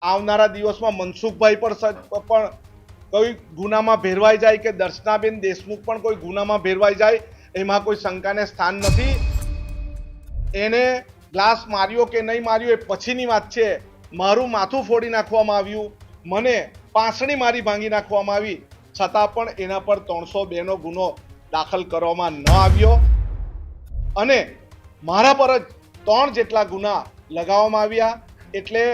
આવનારા દિવસમાં મનસુખભાઈ પણ કોઈ ગુનામાં ભેરવાઈ જાય કે દર્શનાબેન દેશમુખ પણ કોઈ ગુનામાં ભેરવાઈ જાય એમાં કોઈ શંકાને સ્થાન નથી। એને ગ્લાસ માર્યો કે નહીં માર્યો એ પછીની વાત છે। મારું માથું ફોડી નાખવામાં આવ્યું, મને પાંસળી મારી ભાંગી નાખવામાં આવી, છતાં પણ એના પર 302 નો ગુનો દાખલ કરવામાં ન આવ્યો અને મારા પર જ 3 જેટલા ગુના લગાવવામાં આવ્યા। એટલે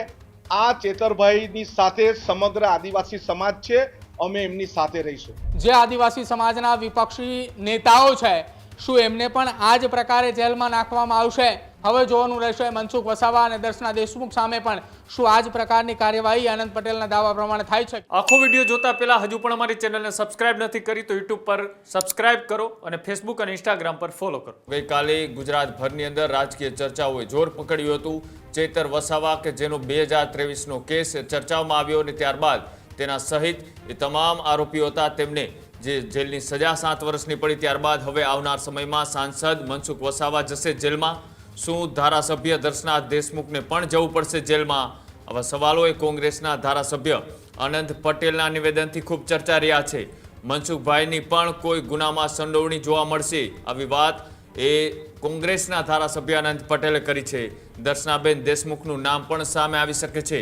આ ચેતરભાઈની સાથે સમગ્ર આદિવાસી સમાજ છે, અમે એમની સાથે રહીશું। જે આદિવાસી સમાજના વિપક્ષી નેતાઓ છે, શું એમને પણ આ જ પ્રકારે જેલમાં નાખવામાં આવશે? હવે જોવાનું રહેશે મનસુખ વસાવા અને દર્શના દેશમુખ સામે પણ શું આ જ પ્રકારની કાર્યવાહી આનંદ પટેલના દાવા પ્રમાણે થાય છે? આખો વિડીયો જોતા પહેલા હજુ પણ અમારી ચેનલને સબસ્ક્રાઇબ નથી કરી તો યુટ્યુબ પર સબસ્ક્રાઇબ કરો અને ફેસબુક અને ઇન્સ્ટાગ્રામ પર ફોલો કરો। ગઈકાલે ગુજરાતભરની અંદર રાજકીય ચર્ચાઓએ જોર પકડ્યું હતું। ચેતર વસાવા કે જેનો 2023નો કેસ ચર્ચામાં આવ્યો અને ત્યારબાદ તેના સહિત એ તમામ આરોપીઓ હતા તેમને જે જેલની સજા 7 વર્ષની પડી, ત્યારબાદ હવે આવનાર સમયમાં સાંસદ મનસુખ વસાવા જશે જેલમાં। શું ધારાસભ્ય દર્શના દેશમુખને પણ જવું પડશે જેલમાં? આવા સવાલો એ કોંગ્રેસના ધારાસભ્ય અનંત પટેલના નિવેદનથી ખૂબ ચર્ચા રહ્યા છે। મનસુખભાઈની પણ કોઈ ગુનામાં સંડોવણી જોવા મળશે આવી વાત એ કોંગ્રેસના ધારાસભ્ય અનંત પટેલે કરી છે। દર્શનાબેન દેશમુખનું નામ પણ સામે આવી શકે છે।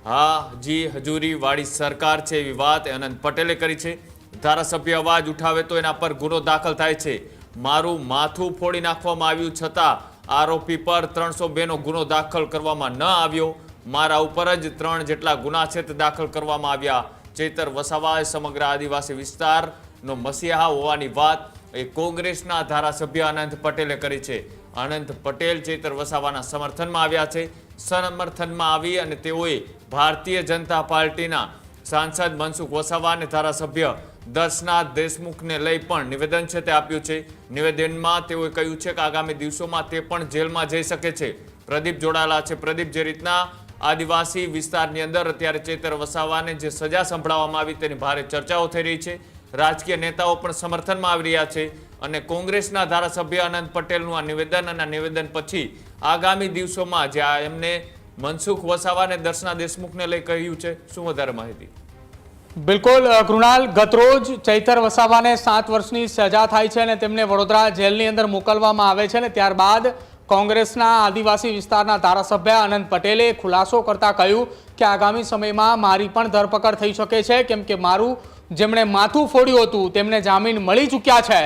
હા, જી હજુરી વાળી સરકાર છે એવી વાત અનંત પટેલે કરી છે। ધારાસભ્ય અવાજ ઉઠાવે તો એના પર ગુનો દાખલ થાય છે। મારું માથું ફોડી નાખવામાં આવ્યું છતાં આરોપી પર 302 નો ગુનો દાખલ કરવામાં ન આવ્યો। મારા ઉપર જ 3 જેટલા ગુના છે તે દાખલ કરવામાં આવ્યા। ચેતર વસાવાએ સમગ્ર આદિવાસી વિસ્તારનો મસીહા હોવાની વાત એ કોંગ્રેસના ધારાસભ્ય અનંત પટેલે કરી છે। અનંત પટેલ ચેતર વસાવાના સમર્થનમાં આવ્યા છે। સમર્થનમાં આવી અને તેઓએ ભારતીય જનતા પાર્ટીના સાંસદ મનસુખ વસાવા અને ધારાસભ્ય દર્શના દેશમુખને લઈ પણ નિવેદન છે તે આપ્યું છે। નિવેદનમાં તેઓએ કહ્યું છે કે આગામી દિવસોમાં તે પણ જેલમાં જઈ શકે છે। પ્રદીપ જોડાયેલા છે। પ્રદીપ, જે રીતના આદિવાસી વિસ્તારની અંદર અત્યારે ચેતર વસાવાને જે સજા સંભળાવવામાં આવી તેની ભારે ચર્ચાઓ થઈ રહી છે। રાજકીય નેતાઓ પણ સમર્થનમાં આવી રહ્યા છે અને કોંગ્રેસના ધારાસભ્ય અનંત પટેલનું આ નિવેદન અને નિવેદન પછી આગામી દિવસોમાં જે એમને મનસુખ વસાવા અને દર્શના દેશમુખને લઈ કહ્યું છે, શું વધારે માહિતી? બિલકુલ કૃણાલ, ગતરોજ ચૈતર વસાવાને 7 વર્ષની સજા થાય છે અને તેમને વડોદરા જેલની અંદર મોકલવામાં આવે છે અને ત્યારબાદ કોંગ્રેસના આદિવાસી વિસ્તારના ધારાસભ્ય અનંત પટેલે ખુલાસો કરતા કહ્યું કે આગામી સમયમાં મારી પણ ધરપકડ થઈ શકે છે, કેમ કે મારું જેમણે માથું ફોડ્યું હતું તેમને જામીન મળી ચૂક્યા છે,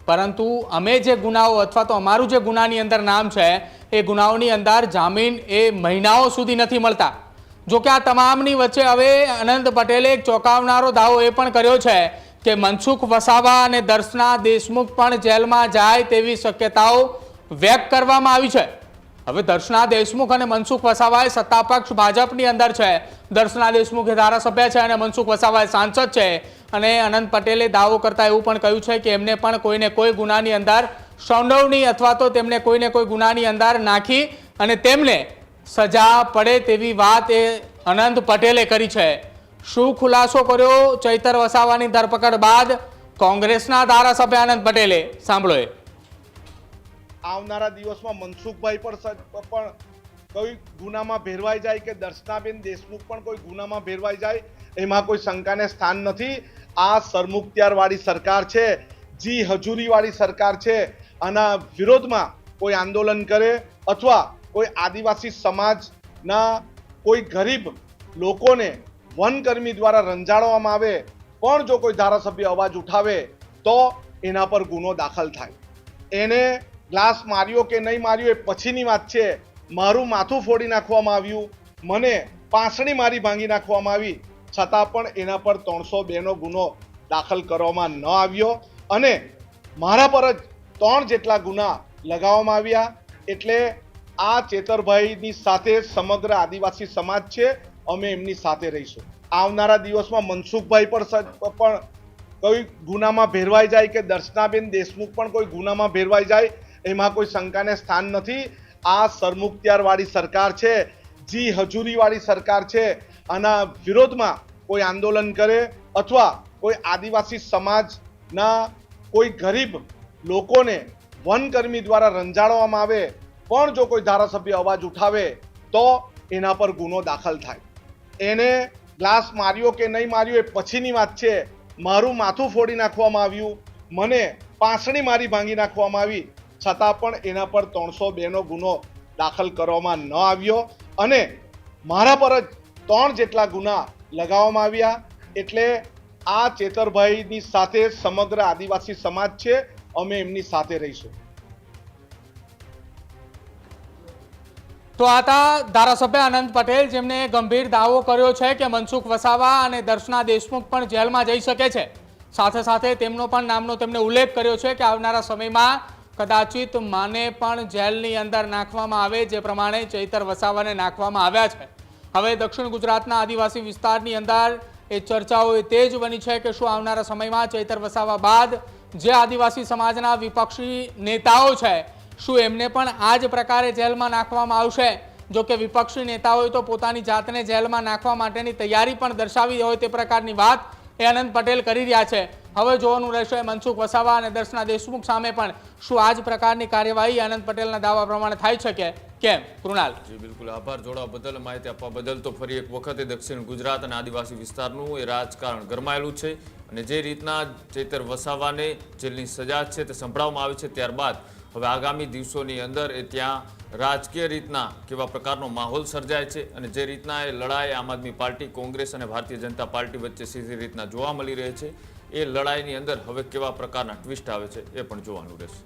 પરંતુ અમે જે ગુનાઓ અથવા તો અમારું જે ગુનાની અંદર નામ છે એ ગુનાઓની અંદર જામીન એ મહિનાઓ સુધી નથી મળતા। જો કે આ તમામની વચ્ચે હવે અનંત પટેલે એક ચોંકાવનારો દાવો એ પણ કર્યો છે કે મનસુખ વસાવા અને દર્શના દેશમુખ પણ જેલમાં જાય તેવી શક્યતાઓ વ્યક્ત કરવામાં આવી છે। હવે દર્શના દેશમુખ અને મનસુખ વસાવા એ સત્તાપક્ષ ભાજપની અંદર છે। દર્શના દેશમુખ એ ધારાસભ્ય છે અને મનસુખ વસાવા એ સાંસદ છે અને અનંત પટેલે દાવો કરતા એવું પણ કહ્યું છે કે એમને પણ કોઈને કોઈ ગુનાની અંદર સંડોવણી અથવા તો તેમને કોઈને કોઈ ગુનાની અંદર નાખી અને તેમને સજા પડે તેવી વાત એ અનંત પટેલે કરી છે। શું ખુલાસો કર્યો ચૈતર વસાવાની ધરપકડ બાદ કોંગ્રેસના ધારાસભ્ય અનંત પટેલે? સાંભળો। આવનારા દિવસમાં મનસુખભાઈ પણ કોઈ ગુનામાં ભેરવાઈ જાય કે દર્શનાબેન દેશમુખ પણ કોઈ ગુનામાં ભેરવાઈ જાય એમાં કોઈ શંકાને સ્થાન નથી। આ સરમુખત્યારવાળી સરકાર છે, જી હજુરીવાળી સરકાર છે। આના વિરોધમાં કોઈ આંદોલન કરે અથવા કોઈ આદિવાસી સમાજના કોઈ ગરીબ લોકોને વનકર્મી દ્વારા રંજાડવામાં આવે પણ જો કોઈ ધારાસભ્ય અવાજ ઉઠાવે તો એના પર ગુનો દાખલ થાય। એને ગ્લાસ માર્યો કે નહીં માર્યો એ પછીની વાત છે। મારું માથું ફોડી નાખવામાં આવ્યું, મને પાંસળી મારી ભાંગી નાખવામાં આવી, છતાં પણ એના પર 302 નો ગુનો દાખલ કરવામાં ન આવ્યો અને મારા પર જ 3 જેટલા ગુના લગાવવામાં આવ્યા। એટલે આ ચેતરભાઈની સાથે સમગ્ર આદિવાસી સમાજ છે, અમે એમની સાથે રહીશું। આવનારા દિવસમાં મનસુખભાઈ પણ કોઈ ગુનામાં ભેરવાઈ જાય કે દર્શનાબેન દેશમુખ પણ કોઈ ગુનામાં ભેરવાઈ જાય એમાં કોઈ શંકાને સ્થાન નથી। આ સરમુખત્યારવાળી સરકાર છે, જી હજુરીવાળી સરકાર છે। આના વિરોધમાં કોઈ આંદોલન કરે અથવા કોઈ આદિવાસી સમાજના કોઈ ગરીબ લોકોને વનકર્મી દ્વારા રંજાડવામાં આવે પણ જો કોઈ ધારાસભ્ય અવાજ ઉઠાવે તો એના પર ગુનો દાખલ થાય। એને ગ્લાસ માર્યો કે નહીં માર્યો એ પછીની વાત છે. મારું માથું ફોડી નાખવામાં આવ્યું, મને પાંસળી મારી ભાંગી નાખવામાં આવી, છતાં પણ એના પર 302 નો ગુનો દાખલ કરવામાં ન આવ્યો અને મારા પર જ 3 જેટલા ગુના લગાવવામાં આવ્યા. એટલે આ ચેતરભાઈની સાથે સમગ્ર આદિવાસી સમાજ છે, અમે એમની સાથે રહીશું. તો આ હતા ધારાસભ્ય અનંત પટેલ, જેમને ગંભીર દાવો કર્યો છે કે મનસુખ વસાવા અને દર્શના દેશમુખ પણ જેલમાં જઈ શકે છે. સાથે સાથે તેમનો પણ નામનો તેમણે ઉલ્લેખ કર્યો છે કે આવનારા સમયમાં કદાચિત માને પણ જેલની અંદર નાખવામાં આવે, જે પ્રમાણે ચૈતર વસાવાને નાખવામાં આવ્યા છે. હવે દક્ષિણ ગુજરાતના આદિવાસી વિસ્તારની અંદર એ ચર્ચાઓ એ તેજ બની છે કે શું આવનારા સમયમાં ચૈતર વસાવા બાદ જે આદિવાસી સમાજના વિપક્ષી નેતાઓ છે, શું એમને પણ આ જ પ્રકારે જેલમાં નાખવામાં આવશે? જો કે વિપક્ષી નેતાઓએ તો પોતાની જાતને જેલમાં નાખવા માટેની તૈયારી પણ દર્શાવી હોય તે પ્રકારની વાત એ અનંત પટેલ કરી રહ્યા છે. હવે જોવાનું રહેશે મનસુખ વસાવા અને દર્શના દેશમુખ સામે પણ શું આ જ પ્રકારની કાર્યવાહી અનંત પટેલના દાવા પ્રમાણે થાય છે કે કેમ? કૃણાલ. જી બિલકુલ, આભાર જોડાવા બદલ, માહિતી આપવા બદલ. તો ફરી એક વખતે દક્ષિણ ગુજરાત અને આદિવાસી વિસ્તારનું એ રાજકારણ ગરમાયેલું છે અને જે રીતના ચૈતર વસાવાને જેલની સજા છે તે સંભળાવવામાં આવી છે, ત્યારબાદ હવે આગામી દિવસોની અંદર એ ત્યાં રાજકીય રીતના કેવા પ્રકારનો માહોલ સર્જાય છે અને જે રીતના એ લડાઈ આમ આદમી પાર્ટી, કોંગ્રેસ અને ભારતીય જનતા પાર્ટી વચ્ચે સીધી રીતના જોવા મળી રહી છે, એ લડાઈની અંદર હવે કેવા પ્રકારના ટ્વિસ્ટ આવે છે એ પણ જોવાનું રહેશે.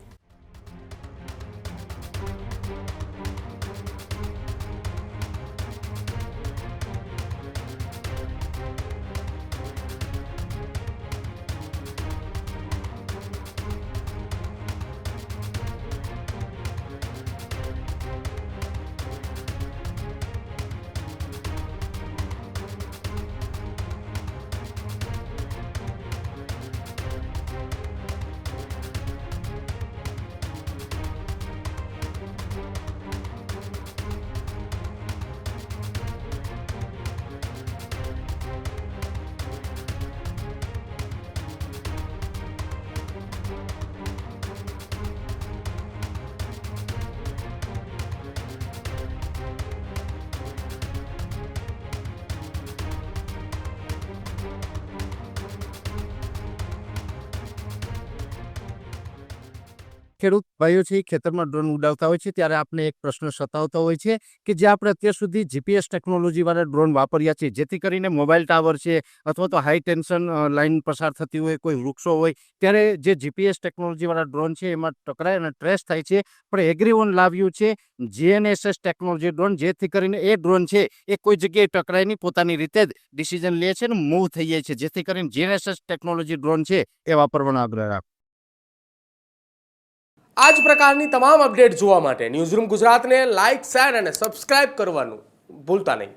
ખેડૂત ભાઈઓ છે ખેતરમાં ડ્રોન ઉડાવતા હોય છે ત્યારે આપણે એક પ્રશ્ન સતાવતો હોય છે કે જે આપણે અત્યાર સુધી જીપીએસ ટેકનોલોજીવાળા ડ્રોન વાપર્યા છે, જેથી કરીને મોબાઈલ ટાવર છે અથવા તો હાઈ ટેન્શન લાઇન પસાર થતી હોય, કોઈ વૃક્ષો હોય, ત્યારે જે જીપીએસ ટેકનોલોજીવાળા ડ્રોન છે એમાં ટકરાય અને ટ્રેસ થાય છે. પણ એગ્રીવન લાવ્યું છે GNSS ટેકનોલોજી ડ્રોન, જેથી કરીને એ ડ્રોન છે એ કોઈ જગ્યાએ ટકરાય નહીં, પોતાની રીતે જ ડિસિઝન લે છે અને મૂવ થઈ જાય છે, જેથી કરીને GNSS ટેકનોલોજી ડ્રોન છે એ વાપરવાનો આગ્રહ રાખો. આ જ પ્રકારની તમામ અપડેટ જોવા માટે ન્યૂઝરૂમ ગુજરાતને લાઇક, શેર અને સબસ્ક્રાઇબ કરવાનું ભૂલતા નહીં.